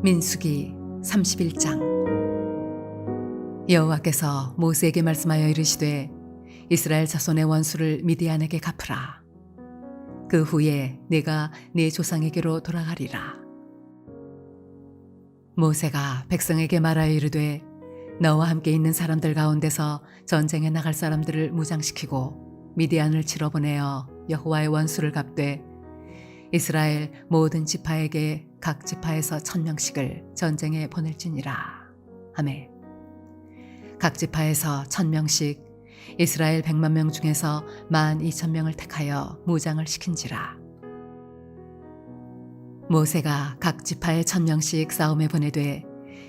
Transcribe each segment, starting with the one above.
민수기 31장. 여호와께서 모세에게 말씀하여 이르시되 이스라엘 자손의 원수를 미디안에게 갚으라. 그 후에 내가 네 조상에게로 돌아가리라. 모세가 백성에게 말하여 이르되 너와 함께 있는 사람들 가운데서 전쟁에 나갈 사람들을 무장시키고 미디안을 치러 보내어 여호와의 원수를 갚되 이스라엘 모든 지파에게 각 지파에서 1000명씩을 전쟁에 보낼지니라 하매 각 지파에서 1000명씩 이스라엘 100만 명 중에서 12,000명을 택하여 무장을 시킨지라. 모세가 각 지파에 1000명씩 싸움에 보내되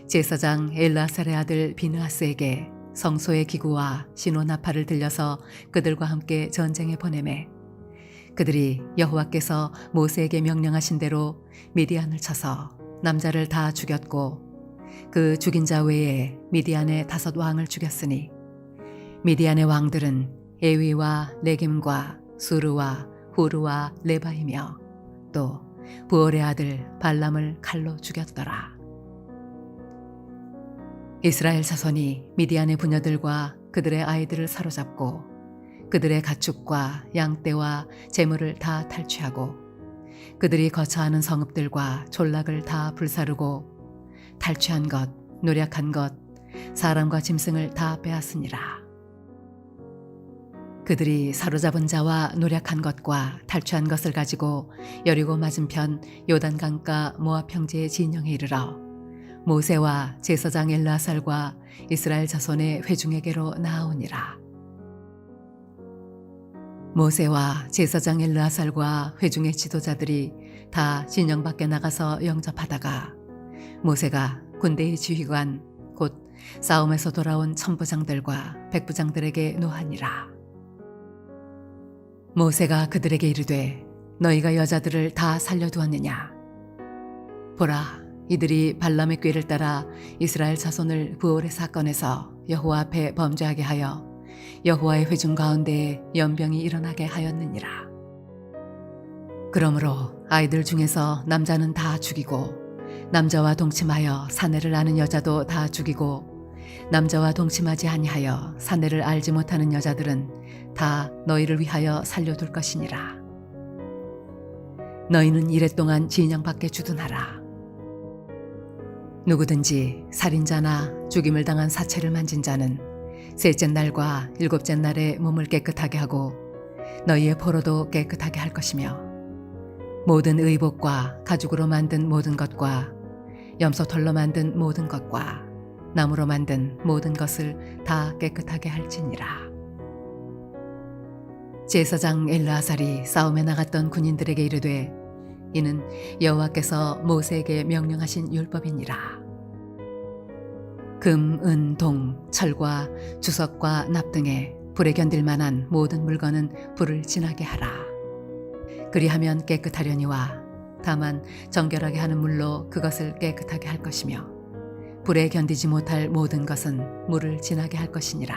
제사장 엘르아살의 아들 비느하스에게 성소의 기구와 신호나팔을 들려서 그들과 함께 전쟁에 보내매 그들이 여호와께서 모세에게 명령하신 대로 미디안을 쳐서 남자를 다 죽였고 그 죽인 자 외에 미디안의 5 왕을 죽였으니 미디안의 왕들은 에위와 레김과 수르와 후르와 레바이며 또 부올의 아들 발람을 칼로 죽였더라. 이스라엘 자손이 미디안의 부녀들과 그들의 아이들을 사로잡고 그들의 가축과 양떼와 재물을 다 탈취하고 그들이 거처하는 성읍들과 졸락을 다 불사르고 탈취한 것, 노략한 것, 사람과 짐승을 다 빼앗으니라. 그들이 사로잡은 자와 노략한 것과 탈취한 것을 가지고 여리고 맞은편 요단강가 모압 평지의 진영에 이르러 모세와 제사장 엘르아살과 이스라엘 자손의 회중에게로 나아오니라. 모세와 제사장 엘르아살과 회중의 지도자들이 다 진영 밖에 나가서 영접하다가 모세가 군대의 지휘관 곧 싸움에서 돌아온 천부장들과 백부장들에게 노하니라. 모세가 그들에게 이르되 너희가 여자들을 다 살려두었느냐? 보라, 이들이 발람의 꾀를 따라 이스라엘 자손을 부올의 사건에서 여호와 앞에 범죄하게 하여 여호와의 회중 가운데에 연병이 일어나게 하였느니라. 그러므로 아이들 중에서 남자는 다 죽이고 남자와 동침하여 사내를 아는 여자도 다 죽이고 남자와 동침하지 아니하여 사내를 알지 못하는 여자들은 다 너희를 위하여 살려둘 것이니라. 너희는 이랫동안 진영 밖에 주둔하라. 누구든지 살인자나 죽임을 당한 사체를 만진 자는 셋째 날과 일곱째 날에 몸을 깨끗하게 하고 너희의 포로도 깨끗하게 할 것이며 모든 의복과 가죽으로 만든 모든 것과 염소털로 만든 모든 것과 나무로 만든 모든 것을 다 깨끗하게 할지니라. 제사장 엘르아살이 싸움에 나갔던 군인들에게 이르되 이는 여호와께서 모세에게 명령하신 율법이니라. 금, 은, 동, 철과 주석과 납 등의 불에 견딜 만한 모든 물건은 불을 지나게 하라. 그리하면 깨끗하려니와 다만 정결하게 하는 물로 그것을 깨끗하게 할 것이며 불에 견디지 못할 모든 것은 물을 지나게 할 것이니라.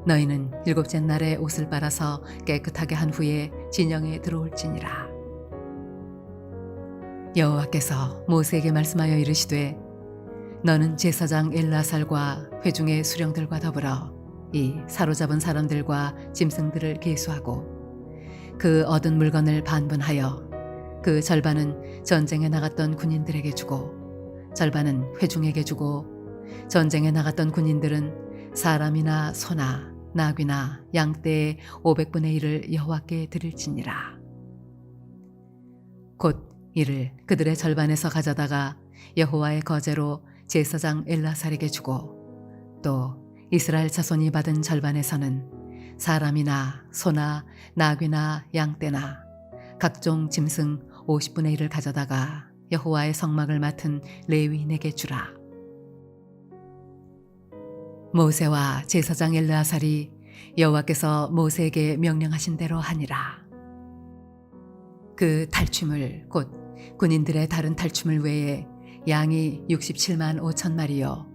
너희는 7째 날에 옷을 빨아서 깨끗하게 한 후에 진영에 들어올지니라. 여호와께서 모세에게 말씀하여 이르시되 너는 제사장 엘르아살과 회중의 수령들과 더불어 이 사로잡은 사람들과 짐승들을 계수하고 그 얻은 물건을 반분하여 그 절반은 전쟁에 나갔던 군인들에게 주고 절반은 회중에게 주고 전쟁에 나갔던 군인들은 사람이나 소나 나귀나 양떼의 500분의 1을 여호와께 드릴지니라. 곧 이를 그들의 절반에서 가져다가 여호와의 거제로 제사장 엘르아살에게 주고 또 이스라엘 자손이 받은 절반에서는 사람이나 소나 나귀나 양떼나 각종 짐승 50분의 1을 가져다가 여호와의 성막을 맡은 레위인에게 주라. 모세와 제사장 엘르아살이 여호와께서 모세에게 명령하신 대로 하니라. 그 탈취물 곧 군인들의 다른 탈취물 외에 양이 67만 5천 마리요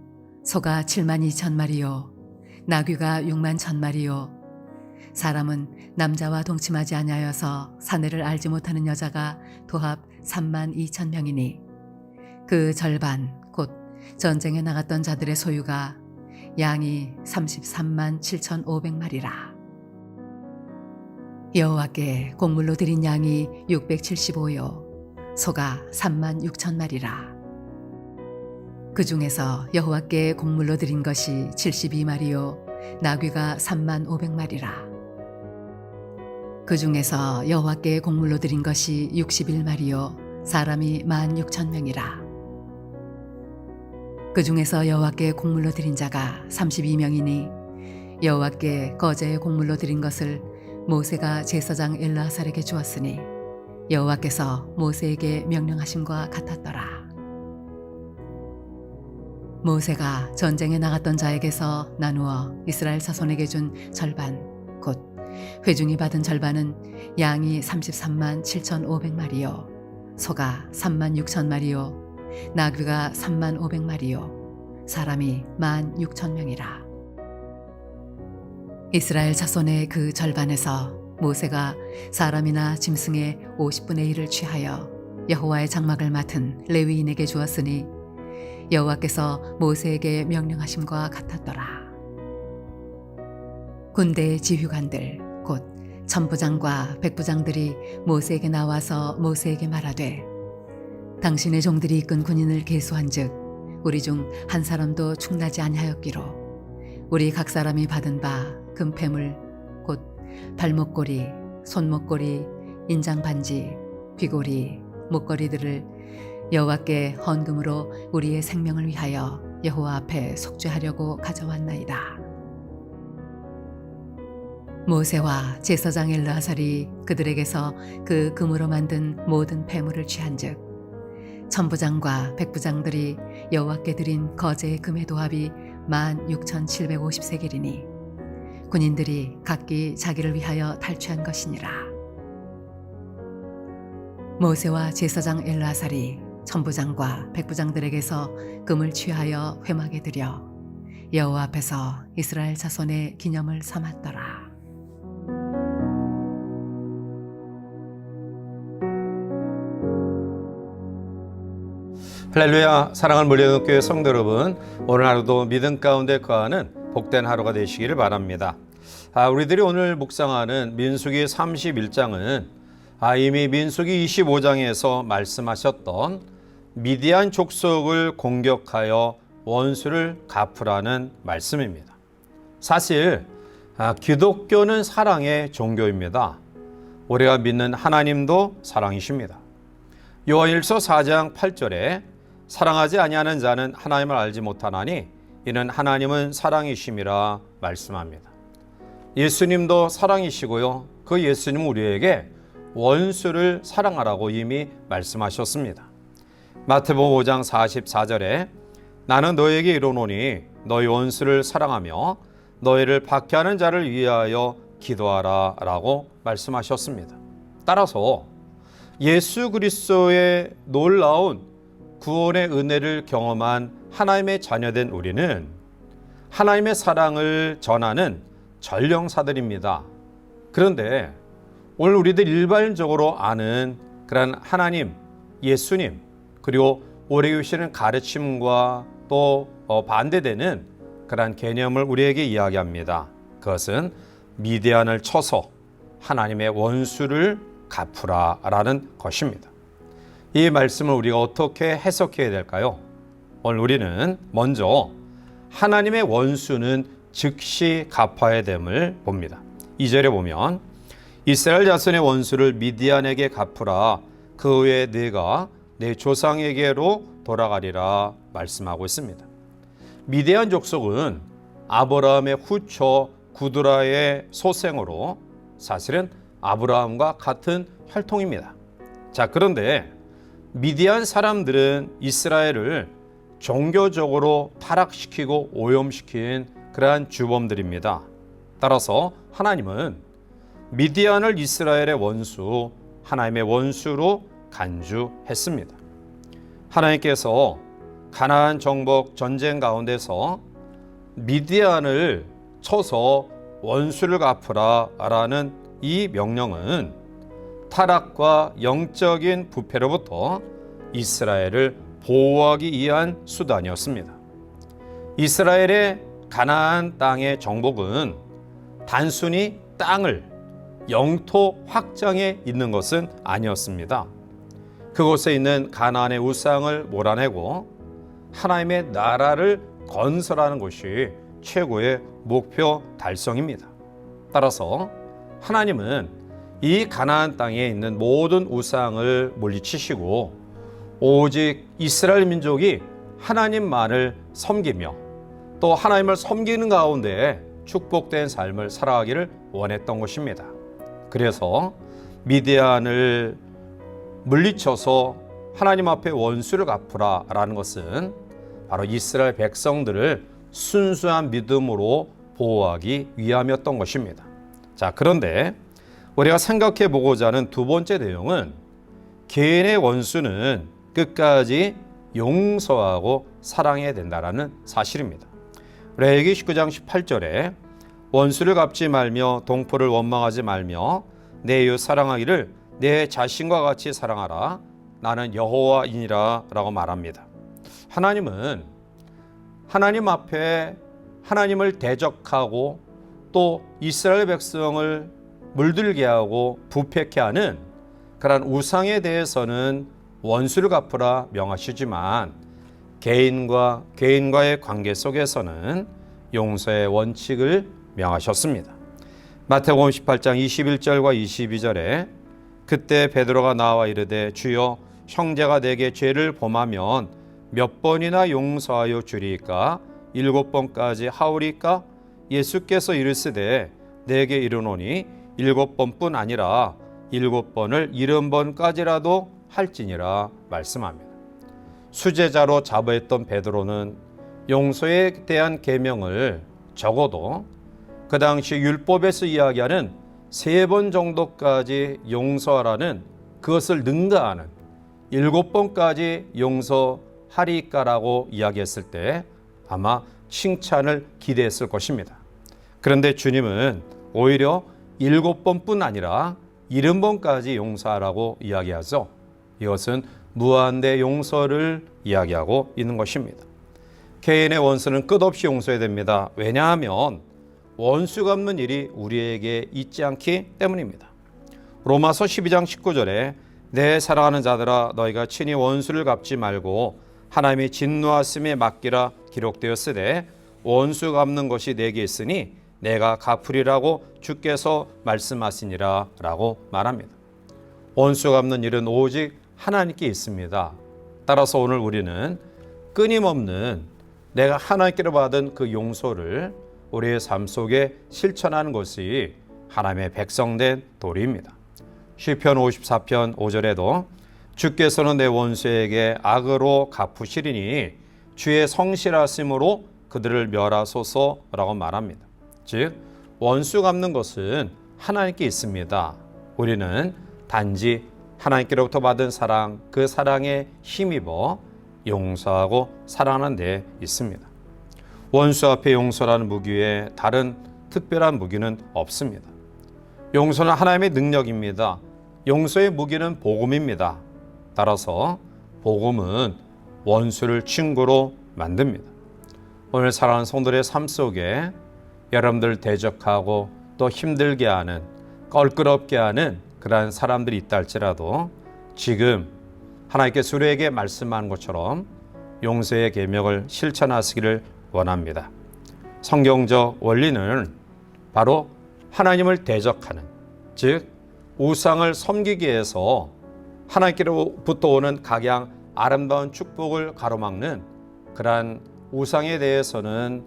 소가 7만 2천 마리요 나귀가 6만 1천 마리요 사람은 남자와 동침하지 아니하여서 사내를 알지 못하는 여자가 도합 3만 2천 명이니 그 절반 곧 전쟁에 나갔던 자들의 소유가 양이 33만 7,500마리라. 여호와께 곡물로 드린 양이 675요 소가 3만 6천 마리라. 그 중에서 여호와께 곡물로 드린 것이 72마리요 나귀가 3만 500마리라. 그 중에서 여호와께 곡물로 드린 것이 61마리요 사람이 16,000명이라. 그 중에서 여호와께 곡물로 드린 자가 32명이니 여호와께 거제의 곡물로 드린 것을 모세가 제사장 엘르아살에게 주었으니 여호와께서 모세에게 명령하심과 같았더라. 모세가 전쟁에 나갔던 자에게서 나누어 이스라엘 자손에게 준 절반 곧 회중이 받은 절반은 양이 33만 7,500마리요 소가 3만 6천 마리요 나귀가 3만 500마리요 사람이 16,000명이라. 이스라엘 자손의 그 절반에서 모세가 사람이나 짐승의 50분의 1을 취하여 여호와의 장막을 맡은 레위인에게 주었으니 여호와께서 모세에게 명령하심과 같았더라. 군대의 지휘관들 곧 천부장과 백부장들이 모세에게 나와서 모세에게 말하되 당신의 종들이 이끈 군인을 계수한즉 우리 중 한 사람도 충나지 아니하였기로 우리 각 사람이 받은 바 금패물 곧 발목고리, 손목고리, 인장반지, 귀고리, 목걸이들을 여호와께 헌금으로 우리의 생명을 위하여 여호와 앞에 속죄하려고 가져왔나이다. 모세와 제사장 엘르아살이 그들에게서 그 금으로 만든 모든 패물을 취한즉 천부장과 백부장들이 여호와께 드린 거제의 금의 도합이 16,750세겔이니 군인들이 각기 자기를 위하여 탈취한 것이니라. 모세와 제사장 엘르아살이 천부장과 백부장들에게서 금을 취하여 회막에 들여 여호와 앞에서 이스라엘 자손의 기념을 삼았더라. 할렐루야. 사랑하는 물려교회 성도 여러분, 오늘 하루도 믿음 가운데 거하는 복된 하루가 되시기를 바랍니다. 우리들이 오늘 묵상하는 민수기 31장은 이미 민수기 25장에서 말씀하셨던 미디안 족속을 공격하여 원수를 갚으라는 말씀입니다. 사실 기독교는 사랑의 종교입니다. 우리가 믿는 하나님도 사랑이십니다. 요한일서 4장 8절에 사랑하지 아니하는 자는 하나님을 알지 못하나니 이는 하나님은 사랑이심이라 말씀합니다. 예수님도 사랑이시고요. 그 예수님은 우리에게 원수를 사랑하라고 이미 말씀하셨습니다. 마태복음 5장 44절에 나는 너에게 이르노니 너희 원수를 사랑하며 너희를 박해하는 자를 위하여 기도하라 라고 말씀하셨습니다. 따라서 예수 그리스도의 놀라운 구원의 은혜를 경험한 하나님의 자녀된 우리는 하나님의 사랑을 전하는 전령사들입니다. 그런데 오늘 우리들 일반적으로 아는 그런 하나님, 예수님, 그리고 우리에게 주시는 가르침과 또 반대되는 그런 개념을 우리에게 이야기합니다. 그것은 미디안을 쳐서 하나님의 원수를 갚으라라는 것입니다. 이 말씀을 우리가 어떻게 해석해야 될까요? 오늘 우리는 먼저 하나님의 원수는 즉시 갚아야 됨을 봅니다. 2절에 보면 이스라엘 자손의 원수를 미디안에게 갚으라 그 후에 네가 내 조상에게로 돌아가리라 말씀하고 있습니다. 미디안 족속은 아브라함의 후처 구드라의 소생으로 사실은 아브라함과 같은 혈통입니다. 자, 그런데 미디안 사람들은 이스라엘을 종교적으로 타락시키고 오염시킨 그러한 주범들입니다. 따라서 하나님은 미디안을 이스라엘의 원수, 하나님의 원수로 간주했습니다. 하나님께서 가나안 정복 전쟁 가운데서 미디안을 쳐서 원수를 갚으라라는 이 명령은 타락과 영적인 부패로부터 이스라엘을 보호하기 위한 수단이었습니다. 이스라엘의 가나안 땅의 정복은 단순히 땅을 영토 확장에 있는 것은 아니었습니다. 그곳에 있는 가나안의 우상을 몰아내고 하나님의 나라를 건설하는 것이 최고의 목표 달성입니다. 따라서 하나님은 이 가나안 땅에 있는 모든 우상을 물리치시고 오직 이스라엘 민족이 하나님만을 섬기며 또 하나님을 섬기는 가운데 축복된 삶을 살아가기를 원했던 것입니다. 그래서 미디안을 물리쳐서 하나님 앞에 원수를 갚으라라는 것은 바로 이스라엘 백성들을 순수한 믿음으로 보호하기 위함이었던 것입니다. 자, 그런데 우리가 생각해 보고자 하는 두 번째 내용은 개인의 원수는 끝까지 용서하고 사랑해야 된다는 사실입니다. 레위기 19장 18절에 원수를 갚지 말며 동포를 원망하지 말며 내 이웃 사랑하기를 내 자신과 같이 사랑하라. 나는 여호와이니라 라고 말합니다. 하나님은 하나님 앞에 하나님을 대적하고 또 이스라엘 백성을 물들게 하고 부패케 하는 그러한 우상에 대해서는 원수를 갚으라 명하시지만 개인과의 관계 속에서는 용서의 원칙을 명하셨습니다. 마태복음 18장 21절과 22절에 그때 베드로가 나와 이르되 주여 형제가 내게 죄를 범하면 몇 번이나 용서하여 주리이까 7번까지 하오리까? 예수께서 이르시되 내게 이르노니 7번뿐 아니라 7번을 70번까지라도 할지니라 말씀합니다. 수제자로 잡아했던 베드로는 용서에 대한 계명을 적어도 그 당시 율법에서 이야기하는 3번 정도까지 용서하라는 그것을 능가하는 7번까지 용서하리까라고 이야기했을 때 아마 칭찬을 기대했을 것입니다. 그런데 주님은 오히려 7번뿐 아니라 70번까지 용서하라고 이야기하죠. 이것은 무한대 용서를 이야기하고 있는 것입니다. 개인의 원수는 끝없이 용서해야 됩니다. 왜냐하면 원수 갚는 일이 우리에게 있지 않기 때문입니다. 로마서 12장 19절에 내 사랑하는 자들아 너희가 친히 원수를 갚지 말고 하나님이 진노하심에 맡기라 기록되었으되 원수 갚는 것이 내게 있으니 내가 갚으리라고 주께서 말씀하시니라 라고 말합니다. 원수 갚는 일은 오직 하나님께 있습니다. 따라서 오늘 우리는 끊임없는 내가 하나님께로 받은 그 용서를 우리의 삶 속에 실천하는 것이 하나님의 백성된 도리입니다. 시편 54편 5절에도 주께서는 내 원수에게 악으로 갚으시리니 주의 성실하심으로 그들을 멸하소서라고 말합니다. 즉 원수 갚는 것은 하나님께 있습니다. 우리는 단지 하나님께로부터 받은 사랑, 그 사랑에 힘입어 용서하고 사랑하는 데 있습니다. 원수 앞에 용서라는 무기 외에 다른 특별한 무기는 없습니다. 용서는 하나님의 능력입니다. 용서의 무기는 복음입니다. 따라서 복음은 원수를 친구로 만듭니다. 오늘 사랑하는 성도들의 삶 속에 여러분들 대적하고 또 힘들게 하는, 껄끄럽게 하는 그러한 사람들이 있다 할지라도 지금 하나님께서 우리에게 말씀하는 것처럼 용서의 계명을 실천하시기를 원합니다. 성경적 원리는 바로 하나님을 대적하는, 즉 우상을 섬기기 위해서 하나님께로부터 오는 각양 아름다운 축복을 가로막는 그러한 우상에 대해서는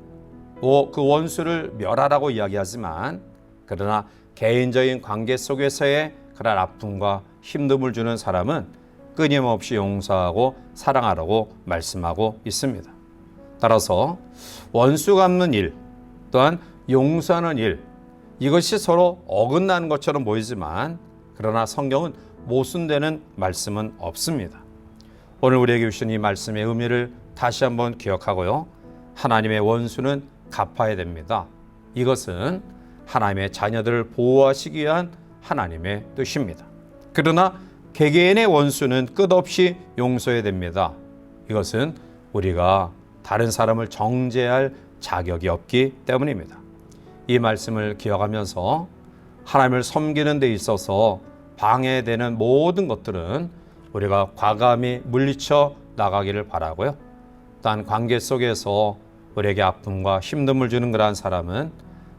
그 원수를 멸하라고 이야기하지만, 그러나 개인적인 관계 속에서의 그런 아픔과 힘듦을 주는 사람은 끊임없이 용서하고 사랑하라고 말씀하고 있습니다. 따라서 원수 갚는 일 또한 용서하는 일, 이것이 서로 어긋나는 것처럼 보이지만 그러나 성경은 모순되는 말씀은 없습니다. 오늘 우리에게 주신 이 말씀의 의미를 다시 한번 기억하고요. 하나님의 원수는 갚아야 됩니다. 이것은 하나님의 자녀들을 보호하시기 위한 하나님의 뜻입니다. 그러나 개개인의 원수는 끝없이 용서해야 됩니다. 이것은 우리가 다른 사람을 정죄할 자격이 없기 때문입니다. 이 말씀을 기억하면서 하나님을 섬기는 데 있어서 방해되는 모든 것들은 우리가 과감히 물리쳐 나가기를 바라고요. 또한 관계 속에서 우리에게 아픔과 힘듦을 주는 그러한 사람은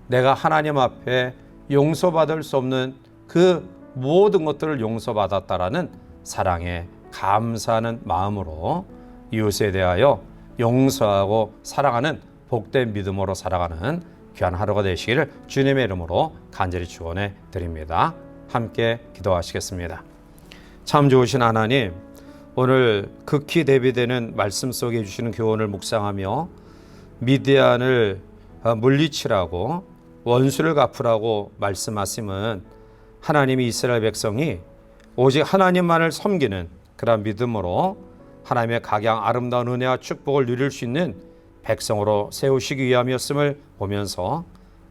내가 하나님 앞에 용서받을 수 없는 그 모든 것들을 용서받았다라는 사랑에 감사하는 마음으로 이웃에 대하여 용서하고 사랑하는 복된 믿음으로 살아가는 귀한 하루가 되시기를 주님의 이름으로 간절히 축원해 드립니다. 함께 기도하시겠습니다. 참 좋으신 하나님, 오늘 극히 대비되는 말씀 속에 주시는 교훈을 묵상하며 미디안을 물리치라고 원수를 갚으라고 말씀하심은 하나님이 이스라엘 백성이 오직 하나님만을 섬기는 그런 믿음으로 하나님의 각양 아름다운 은혜와 축복을 누릴 수 있는 백성으로 세우시기 위함이었음을 보면서,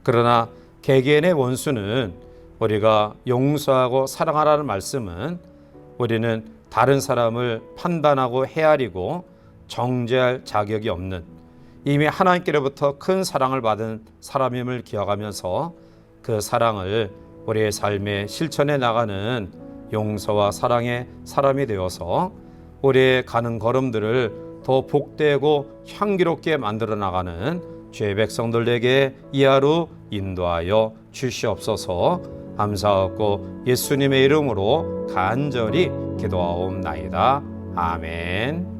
그러나 개개인의 원수는 우리가 용서하고 사랑하라는 말씀은 우리는 다른 사람을 판단하고 헤아리고 정죄할 자격이 없는 이미 하나님께로부터 큰 사랑을 받은 사람임을 기억하면서 그 사랑을 우리의 삶에 실천해 나가는 용서와 사랑의 사람이 되어서 우리의 가는 걸음들을 더 복되고 향기롭게 만들어 나가는 주의 백성들에게 이 하루 인도하여 주시옵소서. 감사하고 예수님의 이름으로 간절히 기도하옵나이다. 아멘.